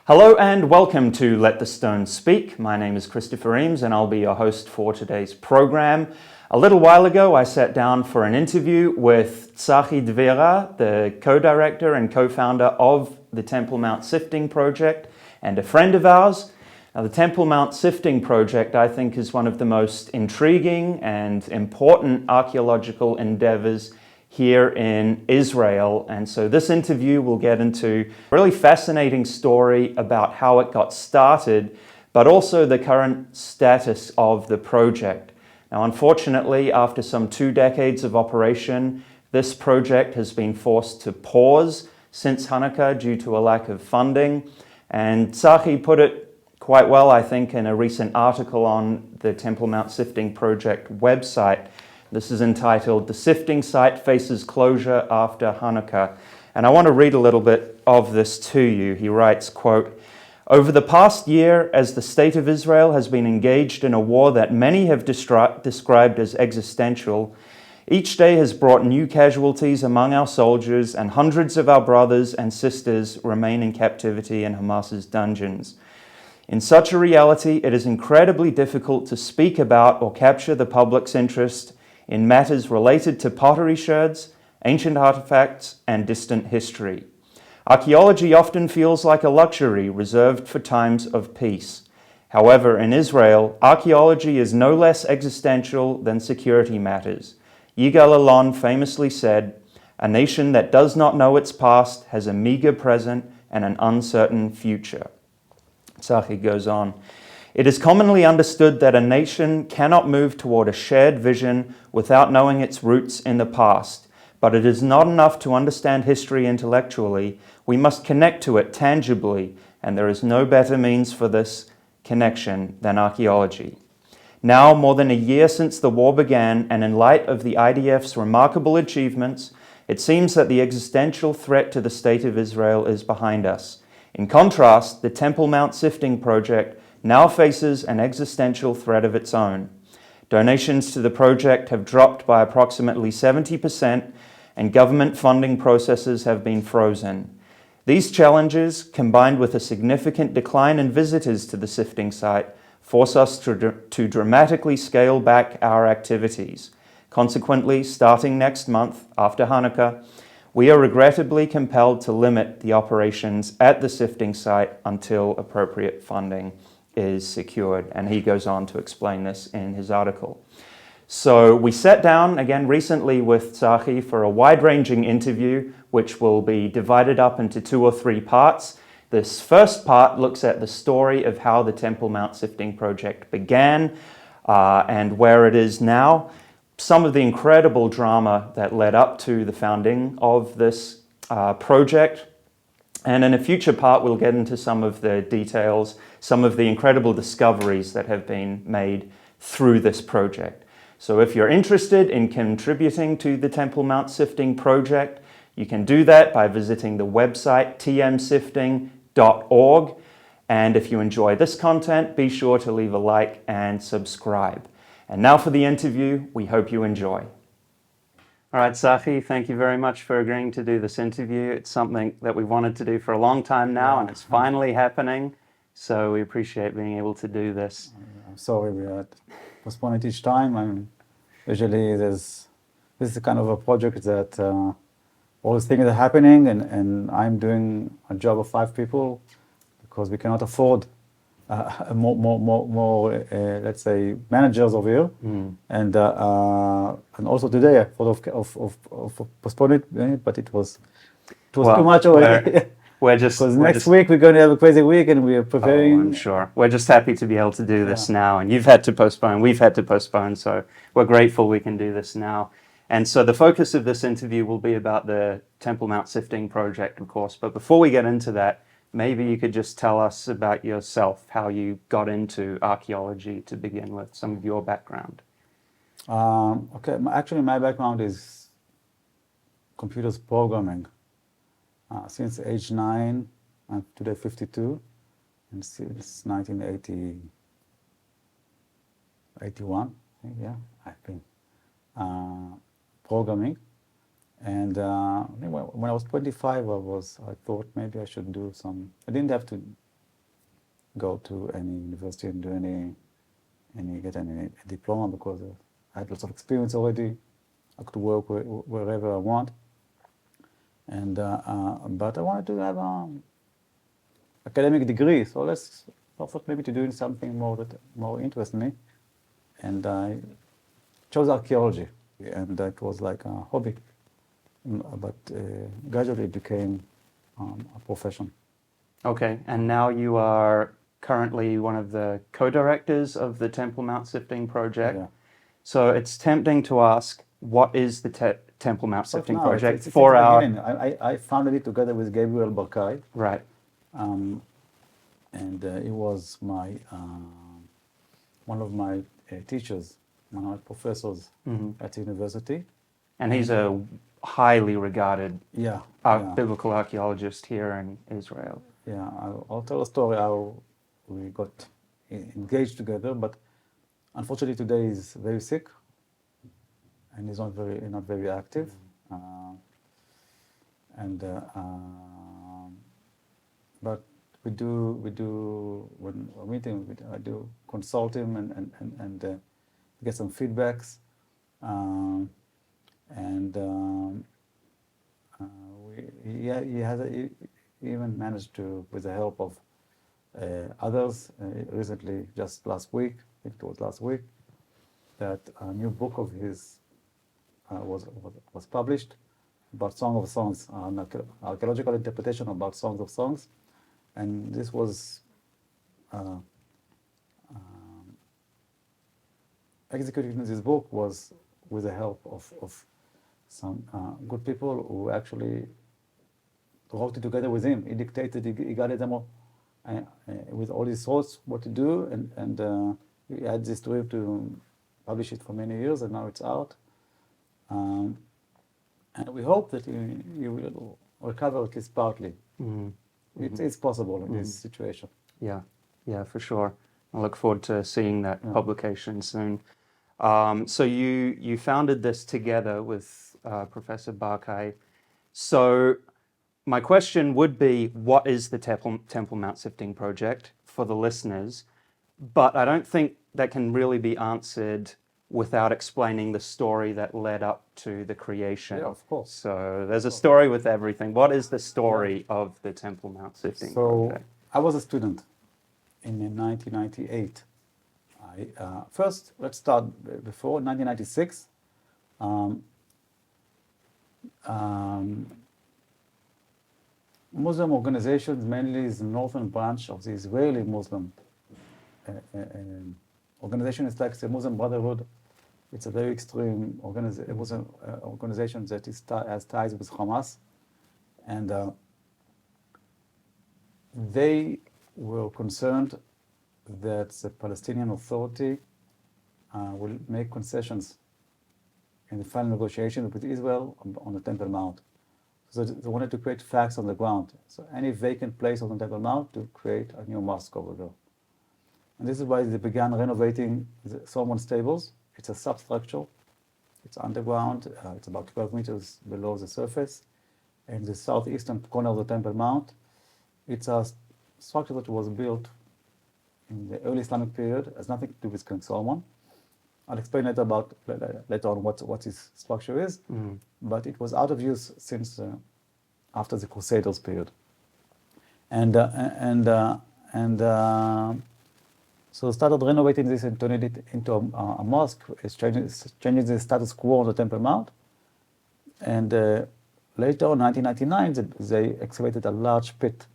Hello and welcome to Let the Stones Speak. My name is Christopher Eames and I'll be your host for today's program. A little while ago I sat down for an interview with Zachi Dvira, the co-director and co-founder of the Temple Mount Sifting Project and a friend of ours. Now, the Temple Mount Sifting Project, I think, is one of the most intriguing and important archaeological endeavors here in Israel. And so this interview will get into a really fascinating story about how it got started, but also the current status of the project. Now, unfortunately, after some 2 decades of operation, this project has been forced to pause since Hanukkah due to a lack of funding. And Zachi put it quite well, I think, in a recent article on the Temple Mount Sifting Project website. This is entitled, "The Sifting Site Faces Closure After Hanukkah." And I want to read a little bit of this to you. He writes, quote, "Over the past year, as the state of Israel has been engaged in a war that many have described as existential, each day has brought new casualties among our soldiers, and hundreds of our brothers and sisters remain in captivity in Hamas's dungeons. In such a reality, it is incredibly difficult to speak about or capture the public's interest in matters related to pottery sherds, ancient artifacts, and distant history. Archaeology often feels like a luxury reserved for times of peace. However, in Israel, archaeology is no less existential than security matters. Yigal Allon famously said, 'A nation that does not know its past has a meager present and an uncertain future.'" Zachi goes on, "It is commonly understood that a nation cannot move toward a shared vision without knowing its roots in the past. But it is not enough to understand history intellectually. We must connect to it tangibly, and there is no better means for this connection than archaeology. Now, more than a year since the war began, and in light of the IDF's remarkable achievements, it seems that the existential threat to the state of Israel is behind us. In contrast, the Temple Mount Sifting Project now faces an existential threat of its own. Donations to the project have dropped by approximately 70%, and government funding processes have been frozen. These challenges, combined with a significant decline in visitors to the sifting site, force us to dramatically scale back our activities. Consequently, starting next month, after Hanukkah, we are regrettably compelled to limit the operations at the sifting site until appropriate funding is secured." And he goes on to explain this in his article. So we sat down again recently with Zachi for a wide-ranging interview, which will be divided up into 2 or 3 parts. This first part looks at the story of how the Temple Mount Sifting Project began and where it is now, some of the incredible drama that led up to the founding of this project. And in a future part, we'll get into some of the details, some of the incredible discoveries that have been made through this project. So if you're interested in contributing to the Temple Mount Sifting Project, you can do that by visiting the website tmsifting.org. And if you enjoy this content, be sure to leave a like and subscribe. And now for the interview. We hope you enjoy. All right, Zachi, thank you very much for agreeing to do this interview. It's something that we've wanted to do for a long time now, and it's finally happening. So we appreciate being able to do this. I'm sorry we had postponed it each time. Usually this is kind of a project that all these things are happening, and I'm doing a job of 5 people because we cannot afford more let's say, managers over here. And also today I thought of postponing it, but it was too much already. Because next week we're going to have a crazy week, and we are preparing. Oh, I'm sure. We're just happy to be able to do this now, and you've had to postpone, we've had to postpone, so we're grateful we can do this now. And so the focus of this interview will be about the Temple Mount Sifting Project, of course. But before we get into that, maybe you could just tell us about yourself, how you got into archaeology to begin with, some of your background. Okay, actually my background is computers programming. Since age 9, I'm today 52, and since 1981, yeah, I've been programming. And when I was 25, I thought maybe I should do some. I didn't have to go to any university and do get any diploma because I had lots of experience already. I could work wherever I want. And but I wanted to have an academic degree, so I thought maybe to doing something more interests me. And I chose archaeology, and that was like a hobby. But gradually it became a profession. Okay, and now you are currently one of the co-directors of the Temple Mount Sifting Project. Yeah. So it's tempting to ask, what is the Temple Mount Sifting No, Project it's for our... beginning. I founded it together with Gabriel Barkay. Right. And he was one of my teachers, one of my professors at the university. And he's a highly regarded Yeah, biblical archaeologist here in Israel. Yeah, I'll tell a story how we got engaged together, but unfortunately today he's very sick and he's not very active. But we do when we're meeting, I do consult him and get some feedbacks, he even managed to, with the help of others, recently, just last week, I think it was last week, that a new book of his was published about Song of Songs, an archaeological interpretation about Songs of Songs. And this was executing this book was with the help of some good people who actually wrote it together with him. He dictated, he guided them all with all his thoughts, what to do, and he had this dream to publish it for many years, and now it's out. And we hope that he will recover at least partly. It's possible in this situation. Yeah, for sure. I look forward to seeing that publication soon. So you founded this together with Professor Barkay. So my question would be, what is the Temple Mount Sifting Project for the listeners? But I don't think that can really be answered without explaining the story that led up to the creation. Yeah, of course. So there's a story with everything. What is the story of the Temple Mount Sifting Project? I was a student in 1998. First, let's start before 1996. Muslim organizations, mainly the northern branch of the Israeli Muslim organization, is like the Muslim Brotherhood. It's a very extreme organization that has ties with Hamas. And they were concerned that the Palestinian Authority will make concessions in the final negotiations with Israel on the Temple Mount. So they wanted to create facts on the ground. So any vacant place on the Temple Mount to create a new mosque over there. And this is why they began renovating the Solomon Stables. It's a substructure. It's underground. It's about 12 meters below the surface. In the southeastern corner of the Temple Mount, it's a structure that was built in the early Islamic period. It has nothing to do with King Solomon. I'll explain later on what this structure is. But it was out of use since after the Crusaders period. So started renovating this and turning it into a mosque. It's changing the status quo on the Temple Mount. And later, in 1999, they excavated a large pit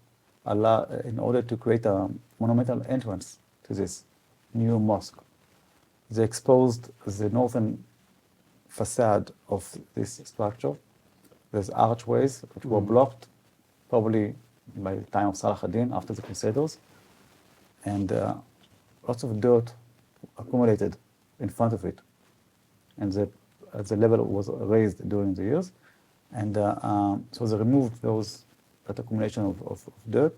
in order to create a monumental entrance to this new mosque. They exposed the northern facade of this structure. There's archways which were blocked, probably by the time of Salah ad-Din, after the Crusaders. And lots of dirt accumulated in front of it. And the level was raised during the years. And so they removed that accumulation of dirt,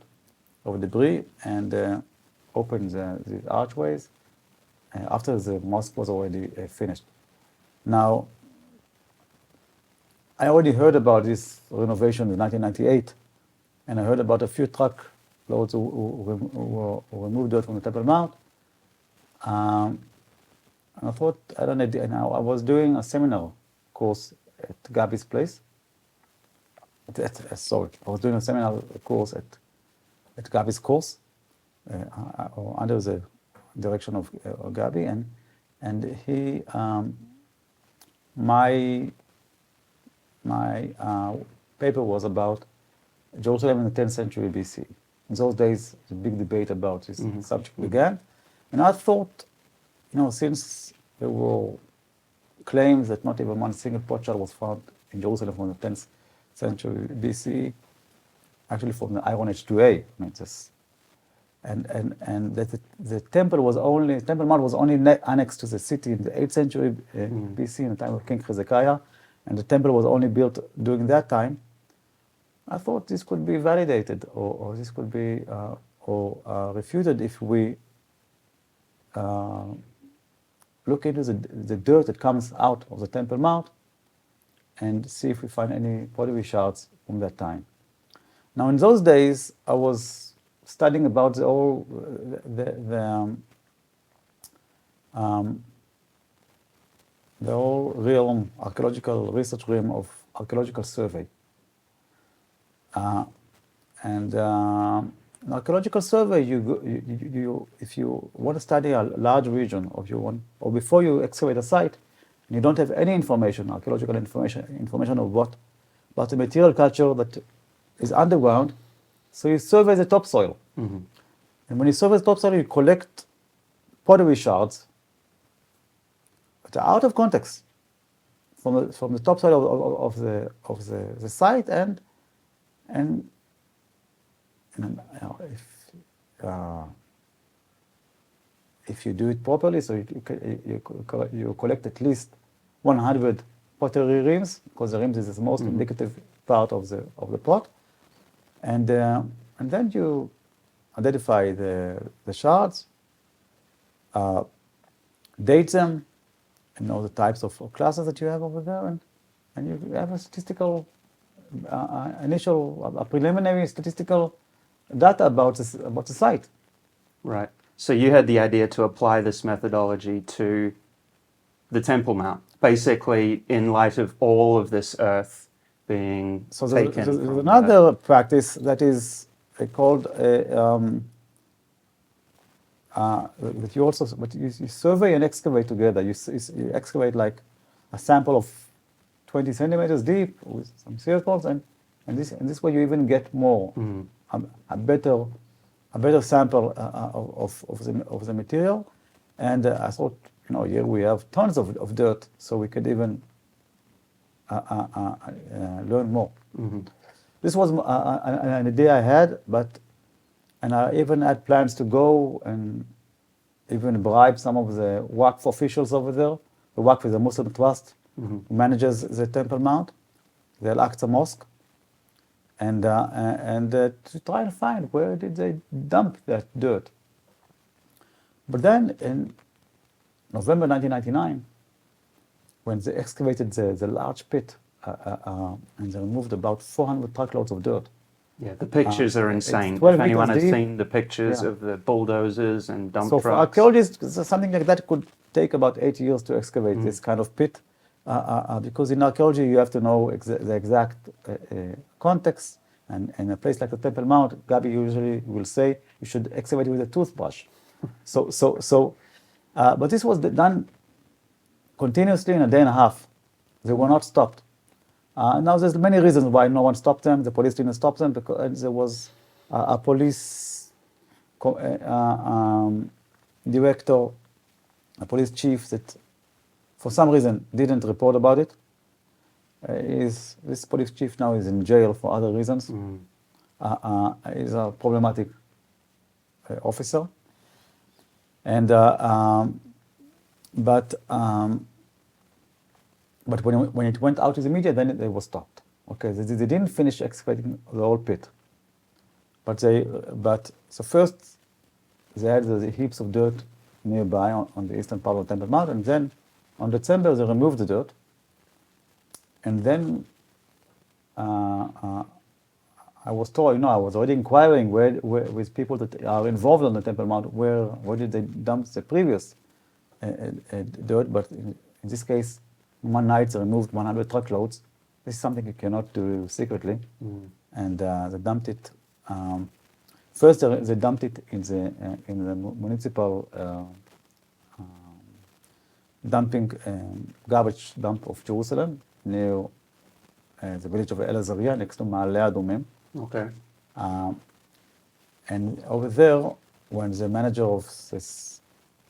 of debris, and opened the archways after the mosque was already finished. Now, I already heard about this renovation in 1998, and I heard about a few truck loads who removed dirt from the Temple Mount. And I thought, I don't know, and I was doing a seminar course at Gabi's place. Sorry, I was doing a seminar course at Gabi's course, under the direction of Gabi, and he, my paper was about Jerusalem in the 10th century BC. In those days, a big debate about this subject began, and I thought, since there were claims that not even one single potsherd was found in Jerusalem from the 10th century BC, actually from the Iron Age 2A, I mean, and that the Temple Mount was only annexed to the city in the 8th century BC in the time of King Hezekiah, and the temple was only built during that time. I thought this could be validated, or this could be refuted if we look into the dirt that comes out of the Temple Mount and see if we find any pottery shards from that time. Now, in those days, I was studying about the whole realm, archaeological research realm of archaeological survey. And in archaeological survey, if you want to study a large region or before you excavate a site, and you don't have any information, archaeological information of about the material culture that is underground, so you survey the topsoil. And when you survey the topsoil, you collect pottery shards that are out of context from the topsoil of the site, and if you do it properly, so you collect at least 100 pottery rims, because the rims is the most indicative part of the pot, and then you identify the shards, date them, and know the types of classes that you have over there, and you have a statistical preliminary statistical data about the site. Right. So you had the idea to apply this methodology to the Temple Mount, basically in light of all of this earth being taken. There's another practice that is called but you survey and excavate together. You excavate like a sample of 20 centimeters deep with some circles, and this way you even get more a better sample of the material. And I thought, here we have tons of dirt, so we could even learn more. This was an idea I had, and I even had plans to go and even bribe some of the Waqf officials over there. The Waqf is a Muslim trust who manages the Temple Mount, the Al-Aqsa Mosque, and to try and find where did they dump that dirt. But then in November 1999, when they excavated the large pit and they removed about 400 truckloads of dirt. Yeah, the pictures are insane. If anyone has seen the pictures of the bulldozers and dump trucks. So for archaeologists, something like that could take about 8 years to excavate this kind of pit, because in archaeology you have to know the exact context. And in a place like the Temple Mount, Gabi usually will say you should excavate with a toothbrush. But this was done continuously in a day and a half. They were not stopped. Now there's many reasons why no one stopped them. The police didn't stop them because there was a police director, a police chief that for some reason didn't report about it. This police chief now is in jail for other reasons. He's a problematic officer. And but when it went out to the media, then they were stopped. Okay, they didn't finish excavating the whole pit. So first they had the heaps of dirt nearby on the eastern part of Temple Mount, and then on December they removed the dirt. And then I was told, I was already inquiring where with people that are involved on the Temple Mount, where did they dump the previous dirt, but in this case, one night they removed 100 truckloads. This is something you cannot do secretly. And they dumped it. First, they dumped it in the municipal dumping garbage dump of Jerusalem near the village of El Azaria, next to Ma'aleh Adumim. Okay. And over there, when the manager of this,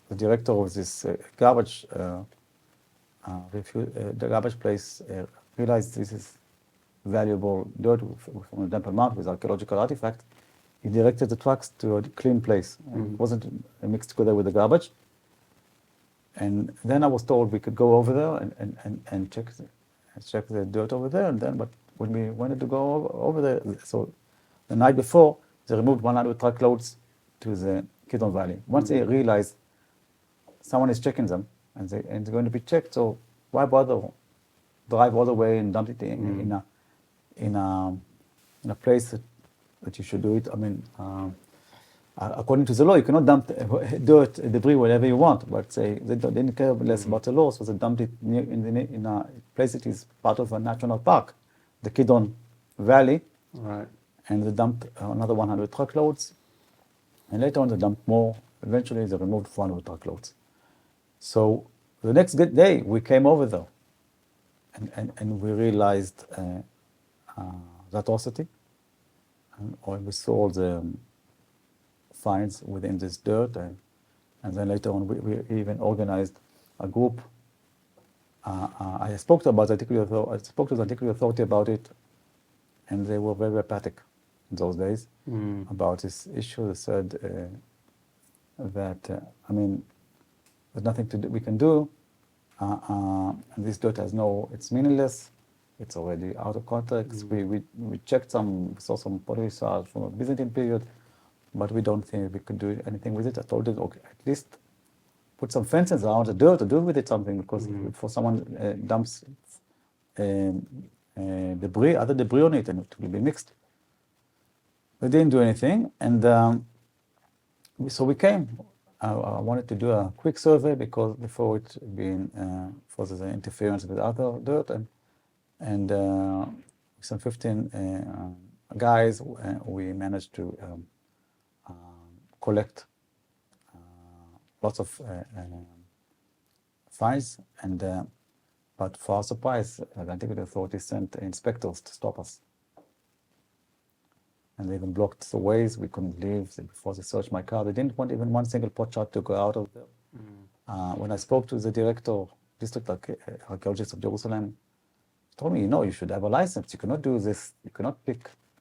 the director of this garbage the garbage place realized this is valuable dirt from the Temple Mount with archaeological artifact, he directed the trucks to a clean place. It wasn't mixed together with the garbage. And then I was told we could go over there and check the dirt over there. And then, but when we wanted to go over there, so the night before, they removed 100 truckloads to the Kidron Valley. Once they realized someone is checking them, and they're going to be checked, so why bother drive all the way and dump it in a place that you should do it? I mean, according to the law, you cannot dump dirt, debris, wherever you want. But they didn't care less about the law, so they dumped it in a place that is part of a national park, the Kidron Valley. Right. And they dumped another 100 truckloads. And later on, they dumped more. Eventually, they removed 400 truckloads. So the next day, we came over there, and we realized the atrocity, and we saw all the finds within this dirt, and then later on, we even organized a group. I spoke to the Antiquity Authority about it, and they were very apathic in those days about this issue. They said that there's nothing we can do, and this dirt it's meaningless, it's already out of context. We checked saw some pottery shards from a Byzantine period, but we don't think we could do anything with it. I told them, okay, at least put some fences around the dirt to do with it something, because before someone dumps debris, other debris on it, and it will be mixed. They didn't do anything, and so we came. I wanted to do a quick survey because before it being for the interference with other dirt, and some 15 guys, we managed to collect lots of finds, but for our surprise, the Antiquity Authority sent inspectors to stop us. And they even blocked the ways. We couldn't leave before they searched my car. They didn't want even one single potsherd to go out of there. When I spoke to the director, district archaeologist of Jerusalem, he told me, you should have a license. You cannot do this. You cannot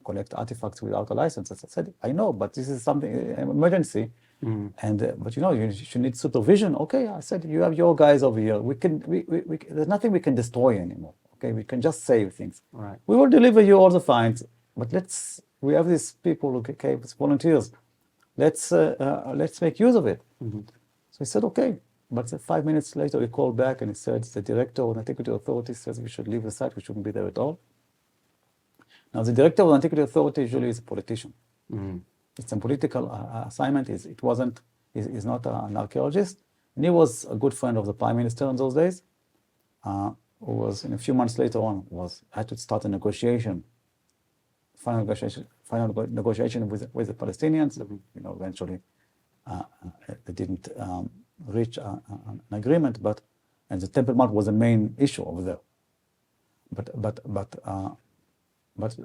collect artifacts without a license. I said, I know, but this is something, an emergency. But you should need supervision. Okay, I said, you have your guys over here. There's nothing we can destroy anymore. Okay, we can just save things. Right. We will deliver you all the finds, but we have these people, okay, it's volunteers. Let's make use of it. So he said, okay. But 5 minutes later, he called back and he said, the director of the Antiquity Authority says we should leave the site. We shouldn't be there at all. Now, the director of the Antiquity Authority usually is a politician. It's a political assignment. He's not an archaeologist. And he was a good friend of the prime minister in those days. Who was, in a few months later on, had to start a negotiation. Final negotiation with the Palestinians. Eventually they didn't reach an agreement, and the Temple Mount was the main issue over there. But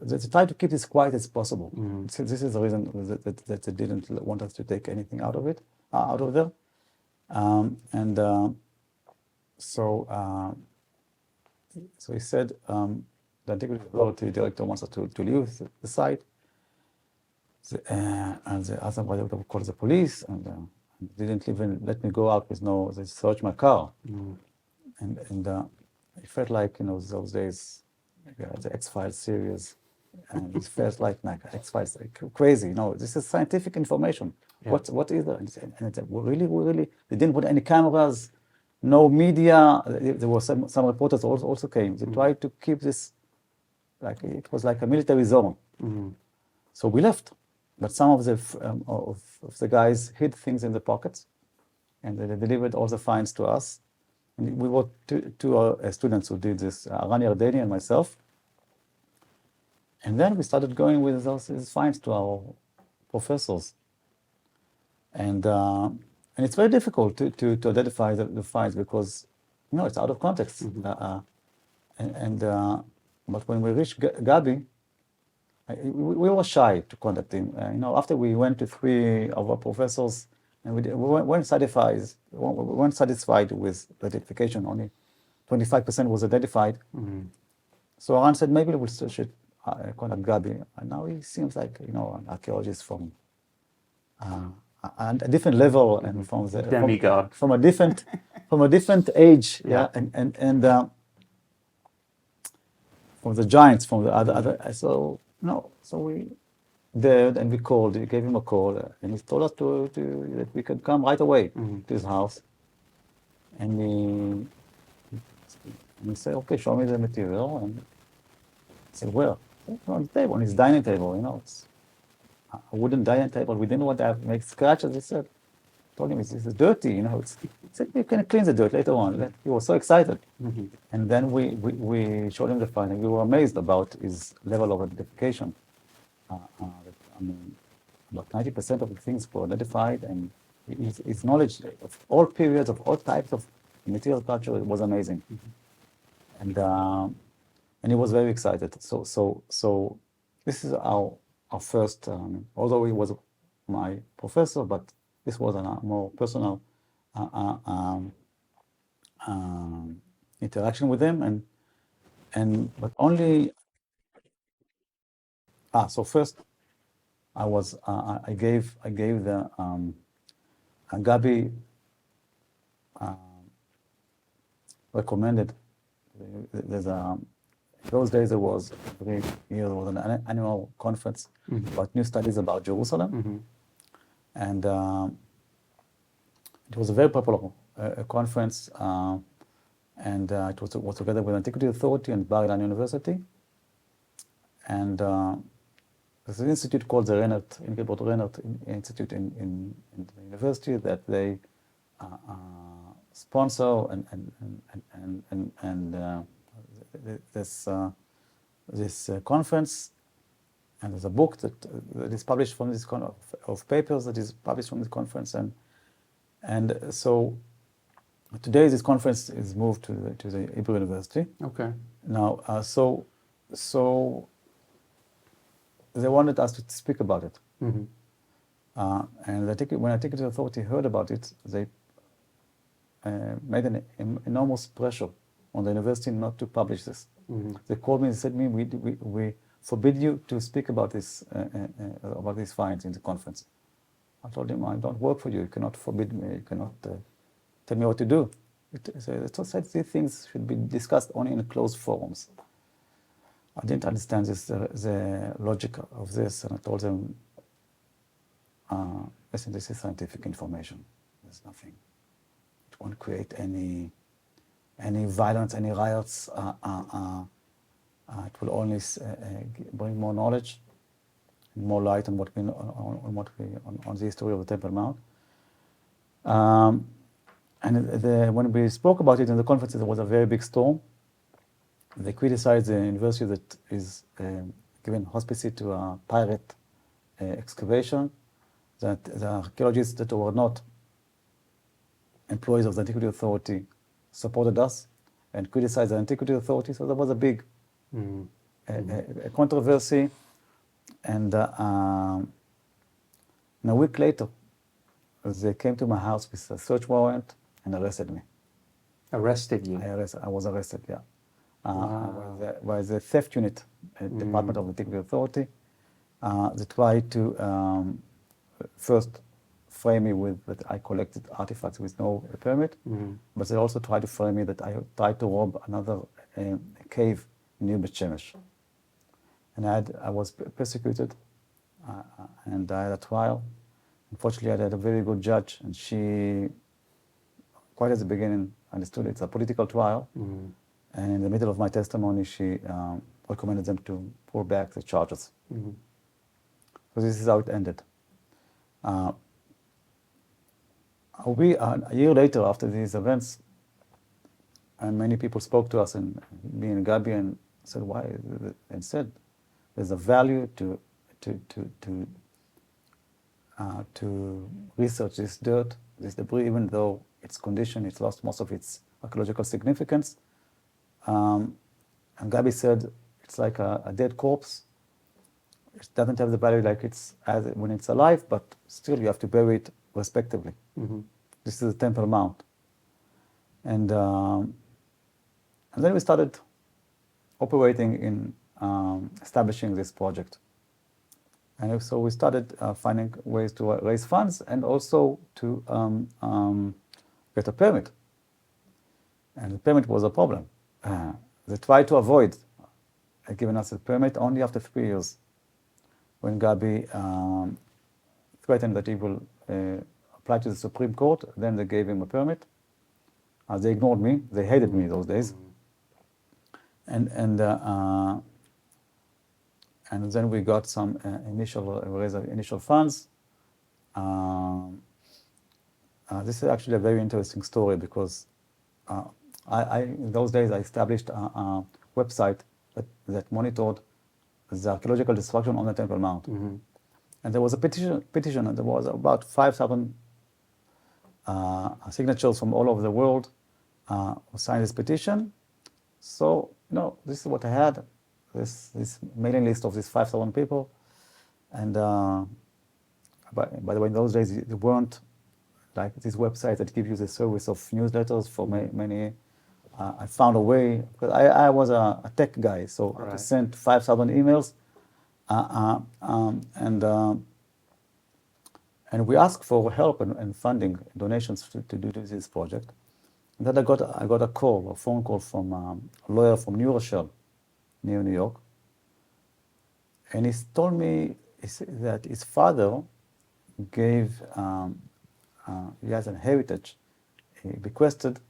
they tried to keep this quiet as possible. So this is the reason that they didn't want us to take anything out of it, out of there. So he said, the Antiquity Authority director wants us to leave the site. And they asked them whether they would call the police, and didn't even let me go out they searched my car. And it felt like, those days, the X-Files series, and it felt like X-Files, crazy. This is scientific information. Yeah. What is that? And they really, they didn't put any cameras, no media. There were some reporters also came. They tried to keep this, it was like a military zone. So we left, but some of the guys hid things in the pockets, and they delivered all the finds to us. And we were two students who did this, Rani Ardeni and myself. And then we started going with these finds to our professors. And it's very difficult to identify the finds because, it's out of context. But when we reached Gabi, we were shy to contact him. After we went to 3 of our professors, and we weren't satisfied with the identification. Only 25% was identified. So Aran said, maybe we should contact Gabi. And now he seems like, an archaeologist from a different level and from the demigod. From a different age, and from the giants, from the other. So we did, and we called. We gave him a call, and he told us that we could come right away to his house. And he said, okay, show me the material. And I said, where? On the table, on his dining table. It's a wooden dining table. We didn't want to make scratches. He said, told him, this is dirty. He said, you can clean the dirt later on. He was so excited. And then we showed him the find, and we were amazed about his level of identification. About 90% of the things were identified, and his knowledge of all periods, of all types of material culture was amazing. And he was very excited. So this is our first, although he was my professor, but this was a more personal interaction with him, but only. So first, I gave the Gabi recommended. There's those days there was every year there was an annual conference about new studies about Jerusalem, and it was a very popular conference, and it was together with Antiquity Authority and Bar-Ilan University, and there's an institute called the Reinert Institute in the university that they sponsor and this conference, and there's a book that is published from this of papers that is published from this conference, and so today this conference is moved to the Hebrew University. Okay. Now, so they wanted us to speak about it, and when Antiquity Authority heard about it, they made an enormous pressure on the university not to publish this. They called me and said, we forbid you to speak about this about these finds in the conference. I told him, I don't work for you. You cannot forbid me. You cannot tell me what to do. They said these things should be discussed only in closed forums. I didn't understand the logic of this, and I told them, listen, this is scientific information. There's nothing. It won't create any violence, any riots. It will only bring more knowledge, more light on on the history of the Temple Mount. And when we spoke about it in the conference, there was a very big storm. They criticized the university that is giving hospitality to a pirate excavation, that the archaeologists that were not employees of the Antiquity Authority supported us and criticized the Antiquity Authority. So there was a big a controversy. And a week later, they came to my house with a search warrant and arrested me. Arrested you? I was arrested, yeah. Wow. By the theft unit Department of the Antiquity Authority. They tried to first frame me with that I collected artifacts with no permit, but they also tried to frame me that I tried to rob another cave near Bet Shemesh. And I was persecuted, and I had a trial. Unfortunately, I had a very good judge, and she, quite at the beginning, understood it's a political trial. And in the middle of my testimony, she recommended them to pull back the charges. So this is how it ended. A year later, after these events, and many people spoke to us, and me and Gabi, and said, "Why?" And said, "There's a value to research this dirt, this debris, even though its condition, it's lost most of its archaeological significance." And Gabi said, "It's like a dead corpse. It doesn't have the value like it's as when it's alive, but still you have to bury it respectively." Mm-hmm. This is the Temple Mount, and then we started operating in establishing this project. And so we started finding ways to raise funds and also to get a permit. And the permit was a problem. They tried to avoid giving us a permit only after 3 years, when Gabi threatened that he will apply to the Supreme Court. Then they gave him a permit. They ignored me. They hated me those days. And then we got some initial funds. This is actually a very interesting story because in those days I established a website that monitored the archaeological destruction on the Temple Mount. Mm-hmm. And there was a petition, and there was about 5,000 signatures from all over the world who signed this petition. So, this is what I had, this mailing list of these 5,000 people. And by the way, in those days, there weren't like these websites that give you the service of newsletters for many. I found a way, because I was a tech guy, so right. I sent 5,000 emails, and we asked for help and funding, donations to do this project. And then I got a phone call from a lawyer from New Rochelle, near New York, and he told me that his father gave, he has an heritage, he bequested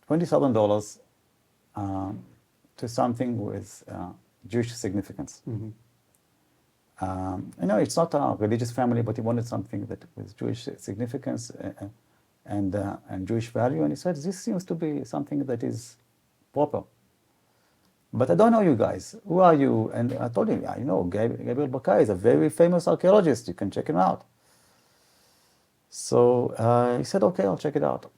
$20,000 to something with Jewish significance. Mm-hmm. It's not a religious family, but he wanted something that with Jewish significance and Jewish value. And he said, "This seems to be something that is proper. But I don't know you guys. Who are you?" And I told him, Gabriel Barkay is a very famous archaeologist. You can check him out. So he said, "Okay, I'll check it out."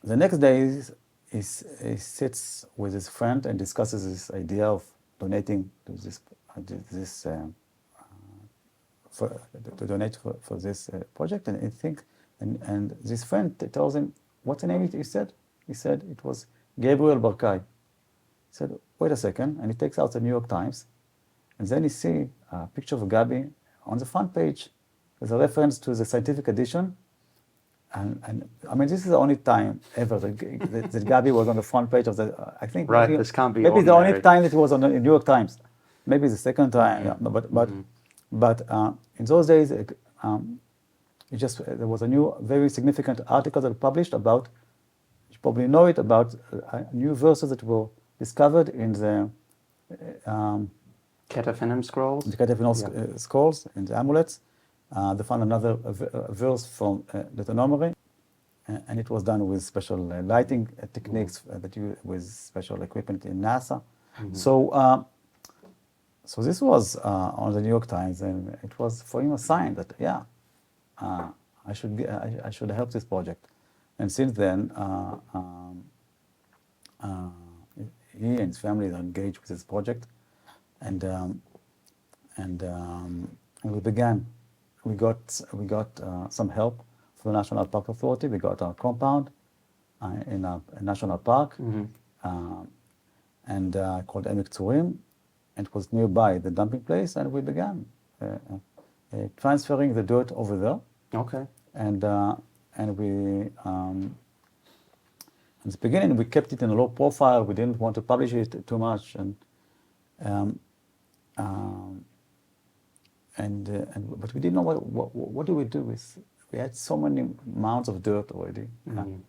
The next day, he sits with his friend and discusses this idea of donating to to donate for this project. And this friend tells him, "What's the name?" He said it was Gabriel Barkay. He said, "Wait a second," and he takes out the New York Times, and then he see a picture of Gabi on the front page. There's a reference to the scientific edition. And I mean, this is the only time ever that Gabi was on the front page of the, I think. Right, this can't be maybe the only time that he was on the New York Times. Maybe the second time, yeah. But in those days, there was a new, very significant article that published about, you probably know it, about new verses that were discovered in the Ketaphenim scrolls. The Ketaphenim scrolls in the amulets. They found another verse from the Deuteronomy, and it was done with special lighting techniques with special equipment in NASA. Mm-hmm. So this was on the New York Times, and it was for him a sign that I should help this project. And since then, he and his family are engaged with this project, and we began. We got some help from the National Park Authority. We got a compound in a national park, mm-hmm. Called Emek Tzurim. It was nearby the dumping place, and we began transferring the dirt over there. Okay. And we, in the beginning, we kept it in a low profile. We didn't want to publish it too much, but we didn't know what do we do with. We had so many mounds of dirt already. Mm-hmm.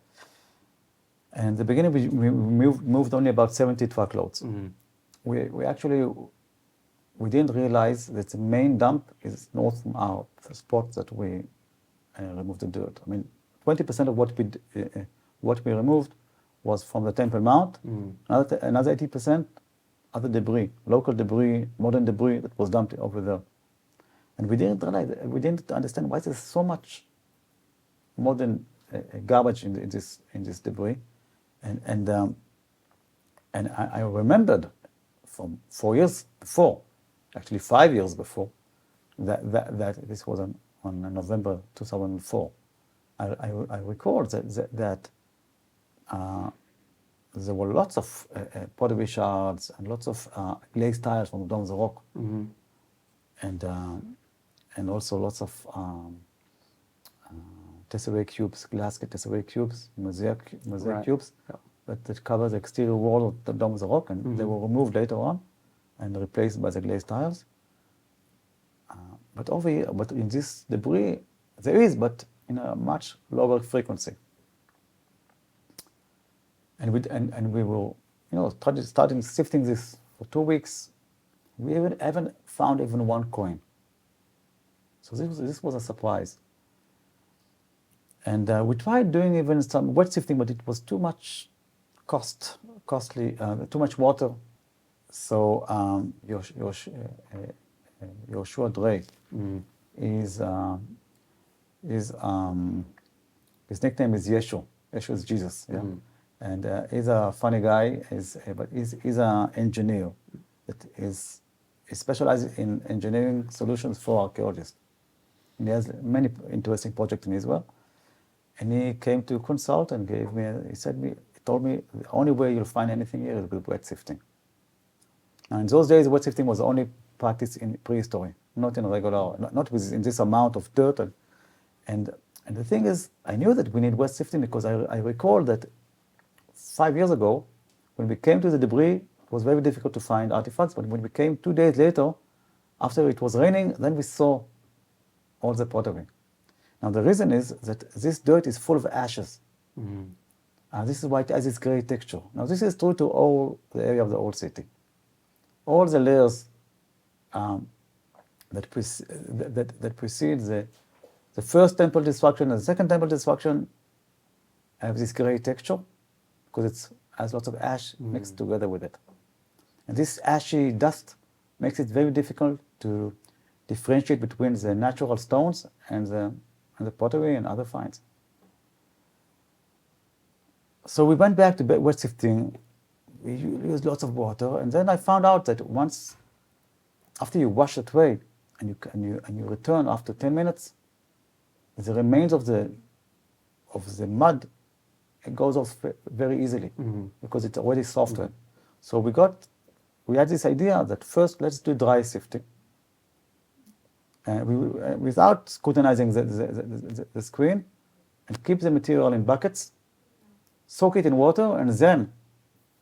And in the beginning, we moved only about 70 truckloads. Mm-hmm. We actually we didn't realize that the main dump is north from our spot that we removed the dirt. I mean, 20% of what we removed was from the Temple Mount. Another 80% other debris, local debris, modern debris that was dumped over there. And we didn't realize, we didn't understand why there's so much modern garbage in this debris. And I remembered from 4 years before, actually 5 years before, that this was on November 2004. I recall that there were lots of pottery shards and lots of glazed tiles from Dome the Rock, and also lots of tesserae cubes, glass tesserae cubes, mosaic cubes that cover the exterior wall of the Dome of the Rock, and they were removed later on and replaced by the glazed tiles. But over here, but in this debris, there is, but in a much lower frequency. And we were, starting sifting this for 2 weeks. We haven't found even one coin. So this was a surprise. And we tried doing even some wet sifting, but it was too much costly, too much water. So Yoshua Dre his nickname is Yeshu. Yeshu is Jesus. Yeah. And he's a funny guy. But he's an engineer he specializes in engineering solutions for archaeologists. And he has many interesting projects in Israel. And he came to consult and he told me the only way you'll find anything here is with wet sifting. Now in those days, wet sifting was only practiced in prehistory, not in regular, not in this amount of dirt. And the thing is, I knew that we need wet sifting because I recall that 5 years ago, when we came to the debris, it was very difficult to find artifacts, but when we came 2 days later, after it was raining, then we saw all the pottery. Now the reason is that this dirt is full of ashes. This is why it has this gray texture. Now this is true to all the area of the old city. All the layers that precede the first temple destruction and the second temple destruction have this gray texture because it has lots of ash mixed together with it. And this ashy dust makes it very difficult to differentiate between the natural stones and the pottery and other finds. So we went back to wet sifting. We used lots of water, and then I found out that after you wash it away and you return after 10 minutes, the remains of the mud, it goes off very easily because it's already softened. So we had this idea that first let's do dry sifting, without scrutinizing the screen, and keep the material in buckets, soak it in water, and then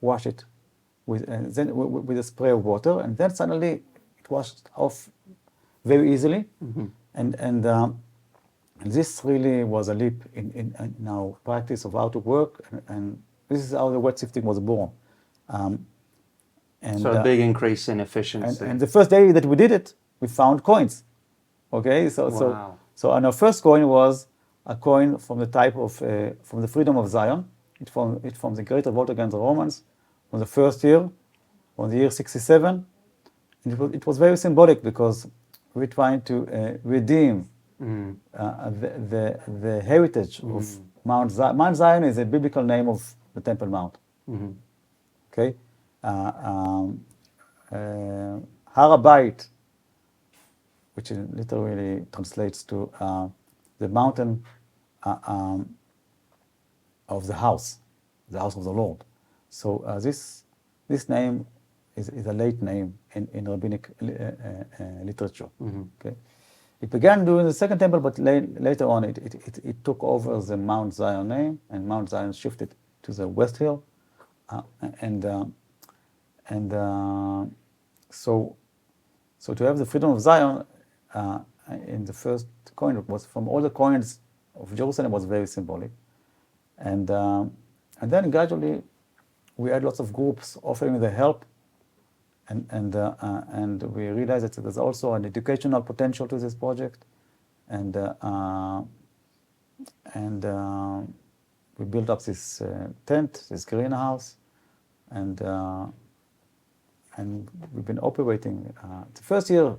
wash it with a spray of water, and then suddenly it washed off very easily. And this really was a leap in our practice of how to work, and this is how the wet sifting was born. So a big increase in efficiency. And the first day that we did it, we found coins. Okay, so and our first coin was a coin from the type of from the Freedom of Zion. It from the great revolt against the Romans, from the first year, from the year 67. And it was very symbolic because we're trying to redeem the heritage of Mount Zion. Mount Zion is a biblical name of the Temple Mount. Okay, Har HaBayit, which literally translates to the mountain of the house of the Lord. So this name is a late name in rabbinic literature. Okay, it began during the second temple, but later on it took over the Mount Zion name, and Mount Zion shifted to the West Hill, so to have the Freedom of Zion in the first coin was from all the coins of Jerusalem was very symbolic. And then gradually we had lots of groups offering their help, and we realized that there's also an educational potential to this project, and we built up this tent, this greenhouse, and we've been operating. The first year,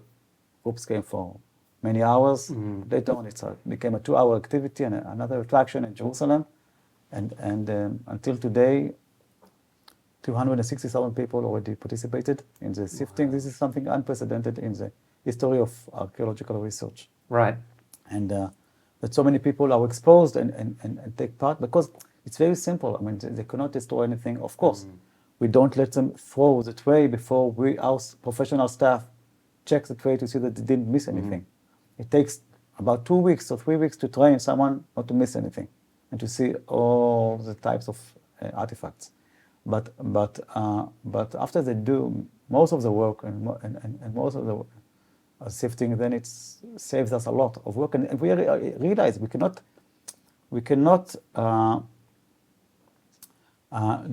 groups came for many hours. Later on, it became a 2-hour activity and another attraction in Jerusalem, and until today, 260,000 people already participated in the sifting. This is something unprecedented in the history of archaeological research. Right. And that so many people are exposed and take part, because it's very simple. I mean, they cannot destroy anything, of course. We don't let them throw the tray before our professional staff check the tray to see that they didn't miss anything. It takes about 2 weeks or 3 weeks to train someone not to miss anything and to see all the types of artifacts. But after they do most of the work and most of the sifting, then it saves us a lot of work. And we realize we cannot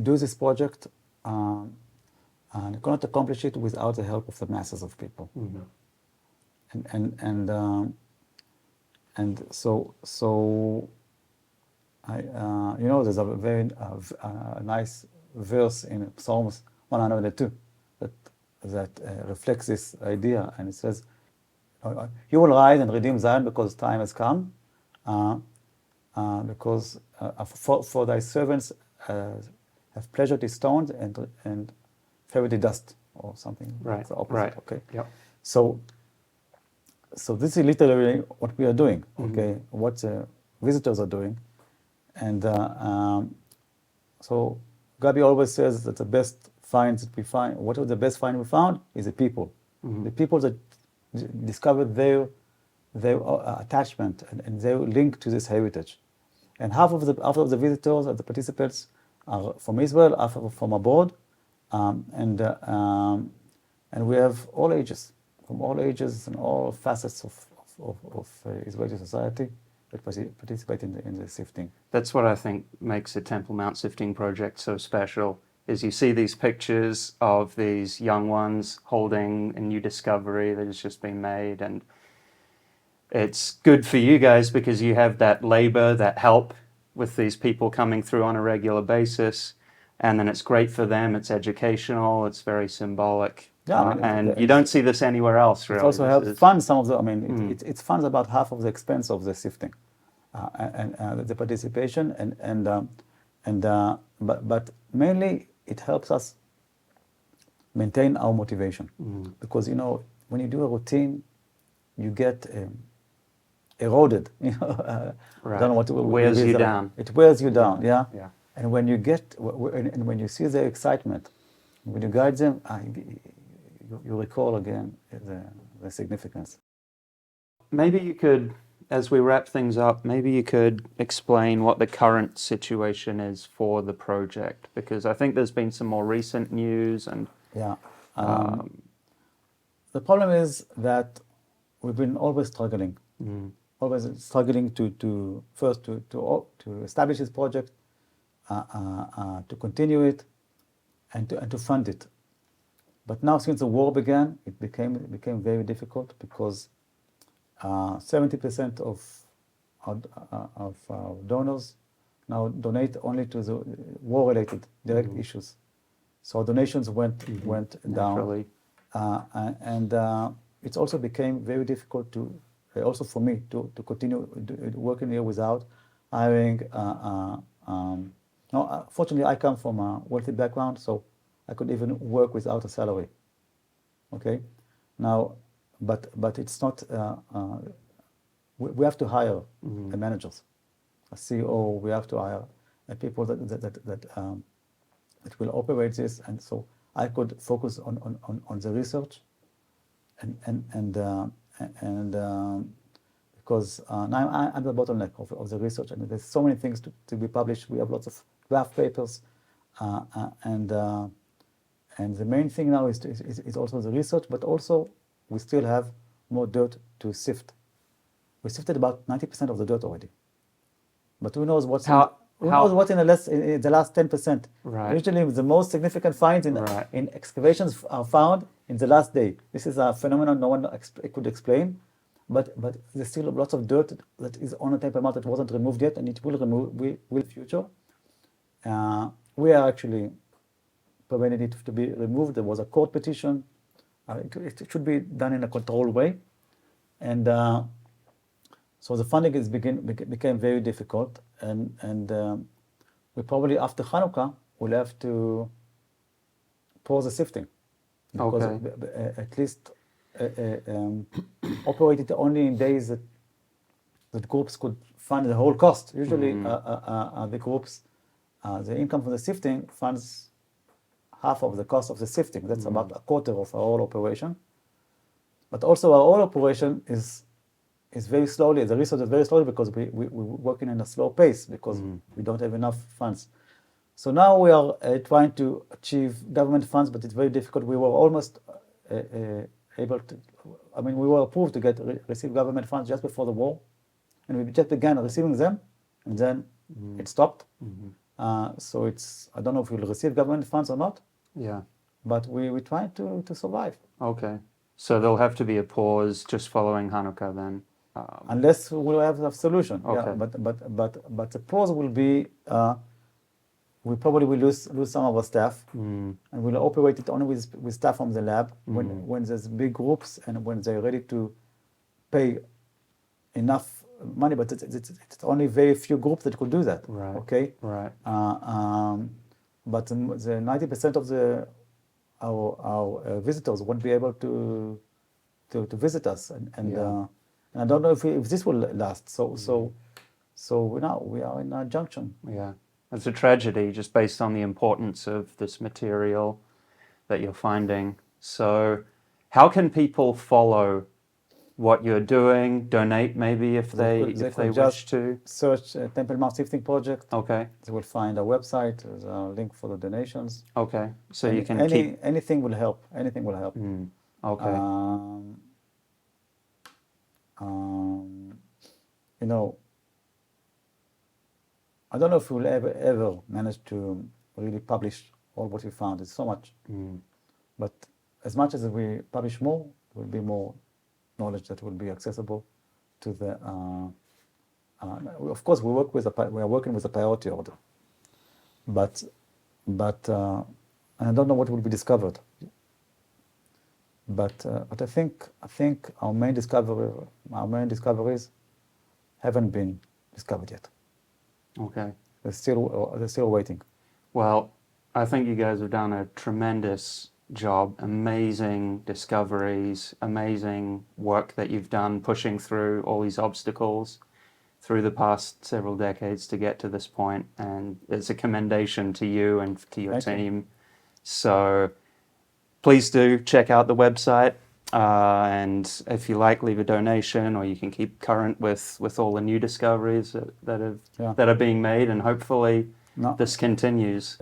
do this project and cannot accomplish it without the help of the masses of people. And so there's a very nice verse in Psalms 102 that reflects this idea, and it says, "You will rise and redeem Zion because time has come, because for thy servants have pleasured the stones and favored the dust," or something. Right. The opposite. Right. Okay. Yep. So this is literally what we are doing. Okay. What the visitors are doing, and so Gabi always says that the best finds that we find, whatever the best find we found, is the people. The people that discovered their attachment and their link to this heritage. And half of the visitors and the participants are from Israel, half are from abroad, and we have all ages, from all ages and all facets of Israeli society that participate in the sifting. That's what I think makes the Temple Mount Sifting Project so special, is you see these pictures of these young ones holding a new discovery that has just been made, and it's good for you guys because you have that labor, that help with these people coming through on a regular basis, and then it's great for them, it's educational, it's very symbolic. Yeah, and you don't see this anywhere else, really. It also helps fund some of the, it funds about half of the expense of the sifting and the participation, but mainly it helps us maintain our motivation. Because, when you do a routine, you get eroded. Right. I don't know what it wears you down. It wears you down, yeah. And when you see their excitement, when you guide them, you recall again the significance. Maybe you could, as we wrap things up, maybe you could explain what the current situation is for the project, because I think there's been some more recent news and... Yeah. The problem is that we've been always struggling. Always struggling to first to establish this project, to continue it, and to fund it. But now, since the war began, it became very difficult because 70% of our donors now donate only to the war-related direct issues. So donations went down, and it also became very difficult also for me to continue working here without hiring. Fortunately, I come from a wealthy background, so I could even work without a salary. Okay, now, but it's not. We have to hire the managers, a CEO. We have to hire people that will operate this, and so I could focus on the research, and because now I'm the bottleneck of the research, and there's so many things to be published. We have lots of draft papers, and the main thing now is also the research, but also we still have more dirt to sift. We sifted about 90% of the dirt already, but who knows what's Who knows what in the last 10%? Right. Usually, the most significant finds in excavations are found in the last day. This is a phenomenon no one could explain, but there's still lots of dirt that is on the Temple Mount that wasn't removed yet, and it will will future. We are actually preventing it to be removed. There was a court petition. It should be done in a controlled way, and so the funding became very difficult, and we probably after Hanukkah will have to pause the sifting because at least operate it only in days that groups could fund the whole cost. Usually, the groups, the income from the sifting funds half of the cost of the sifting. That's about a quarter of our whole operation. But also our whole operation is very slowly, the research is very slowly because we're working in a slow pace because we don't have enough funds. So now we are trying to achieve government funds, but it's very difficult. We were almost able to, we were approved to receive government funds just before the war. And we just began receiving them, and then it stopped. So I don't know if we'll receive government funds or not. Yeah. But we're trying to survive. Okay. So there'll have to be a pause just following Hanukkah then. Unless we'll have a solution. Okay. Yeah, but the pause will be, we probably will lose some of our staff, and we'll operate it only with staff from the lab when there's big groups and when they're ready to pay enough money. But it's only very few groups that could do that. Right. Okay. Right. But the 90% of our visitors won't be able to visit us, and I don't know if this will last. So now we are in a junction. Yeah, it's a tragedy just based on the importance of this material that you're finding. So, how can people follow what you're doing? Donate maybe if they wish to. Search Temple Mount Sifting Project. Okay. They will find our website. There's a link for the donations. Okay. So you can anything will help. Anything will help. Okay. I don't know if we'll ever manage to really publish all what we found. It's so much. But as much as we publish more, there will be more knowledge that will be accessible to the. Of course, we are working with a priority order, but I don't know what will be discovered. But I think our main discoveries haven't been discovered yet. Okay. They're still waiting. Well, I think you guys have done a tremendous job, amazing discoveries, amazing work that you've done pushing through all these obstacles through the past several decades to get to this point, and it's a commendation to you and to your team. So please do check out the website, and if you like, leave a donation, or you can keep current with all the new discoveries that are being made, and hopefully this continues.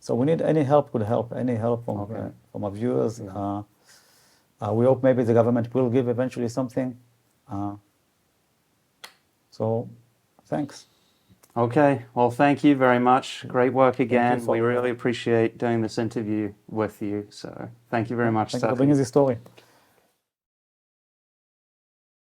So we need any help could help. Any help from our viewers. We hope maybe the government will give eventually something. So, thanks. Okay. Well, thank you very much. Great work again. We really appreciate doing this interview with you. So, thank you very much. Thank you for bringing this story.